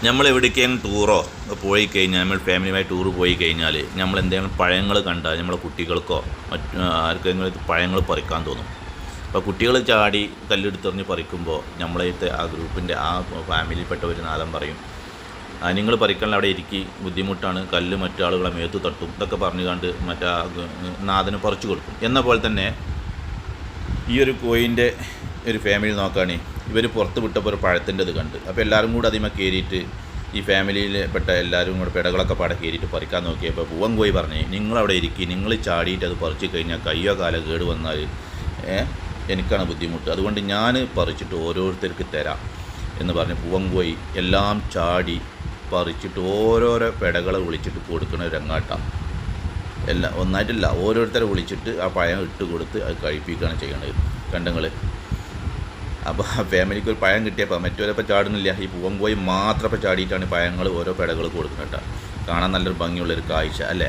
നമ്മൾ എവിടേക്കെങ്കിലും ടൂറോ പോയി കഴിഞ്ഞാൽ നമ്മൾ ഫാമിലിയുമായി ടൂർ പോയി കഴിഞ്ഞാൽ നമ്മൾ എന്തെങ്കിലും പഴങ്ങൾ കണ്ടാൽ നമ്മളെ കുട്ടികൾക്കോ മറ്റ് ആർക്കെങ്കിലും പഴങ്ങൾ പറിക്കാൻ തോന്നും. അപ്പോൾ കുട്ടികൾ ചാടി കല്ലെടുത്തെറിഞ്ഞ് പറിക്കുമ്പോൾ നമ്മളത്തെ ആ ഗ്രൂപ്പിൻ്റെ ആ ഫാമിലിയിൽപ്പെട്ട ഒരു നാദം പറയും, നിങ്ങൾ പറിക്കാനുള്ള അവിടെ ഇരിക്കി, ബുദ്ധിമുട്ടാണ്, കല്ല് മറ്റാളുകളെ മേത്ത് തട്ടും, ഇതൊക്കെ പറഞ്ഞു കണ്ട് മറ്റാ നാദന് പറിച്ചു കൊടുക്കും. എന്ന പോലെ തന്നെ ഈ ഒരു കോയിൻ്റെ ഒരു ഫാമിലി നോക്കുകയാണെങ്കിൽ ഇവർ പുറത്ത് വിട്ടപ്പോൾ ഒരു പഴത്തിൻ്റെത് കണ്ട്, അപ്പോൾ എല്ലാവരും കൂടെ അതിമ കയറിയിട്ട് ഈ ഫാമിലിയിൽ പെട്ട എല്ലാവരും കൂടെ പിടകളൊക്കെ പാടെ കയറിയിട്ട് പറിക്കാൻ നോക്കിയപ്പോൾ പൂവൻ കോയി പറഞ്ഞ്, നിങ്ങളവിടെ ഇരിക്കി, നിങ്ങൾ ചാടിയിട്ട് അത് പറിച്ച് കഴിഞ്ഞാൽ കയ്യോ കാലോ കേട് വന്നാൽ എനിക്കാണ് ബുദ്ധിമുട്ട്, അതുകൊണ്ട് ഞാൻ പറിച്ചിട്ട് ഓരോരുത്തർക്ക് തരാം എന്ന് പറഞ്ഞ് പൂവൻ കോയി എല്ലാം ചാടി പറിച്ചിട്ട് ഓരോരോ പിടകളെ വിളിച്ചിട്ട് കൊടുക്കുന്ന രംഗാട്ടം. എല്ലാം ഒന്നായിട്ടില്ല, ഓരോരുത്തരെ വിളിച്ചിട്ട് ആ പഴം ഇട്ട് കൊടുത്ത് അത് കഴിപ്പിക്കുകയാണ് ചെയ്യണത്. കണ്ടങ്ങൾ. അപ്പോൾ ആ ഫാമിലിക്ക് ഒരു പഴം കിട്ടിയപ്പോൾ മറ്റവരപ്പോൾ ചാടുന്നില്ല, ഈ പൂവൻ കോയി മാത്രം ഇപ്പോൾ ചാടിയിട്ടാണ് പഴങ്ങൾ ഓരോ പിടകൾ കൊടുക്കുന്നത് കേട്ടോ. കാണാൻ നല്ലൊരു ഭംഗിയുള്ളൊരു കാഴ്ച അല്ലേ.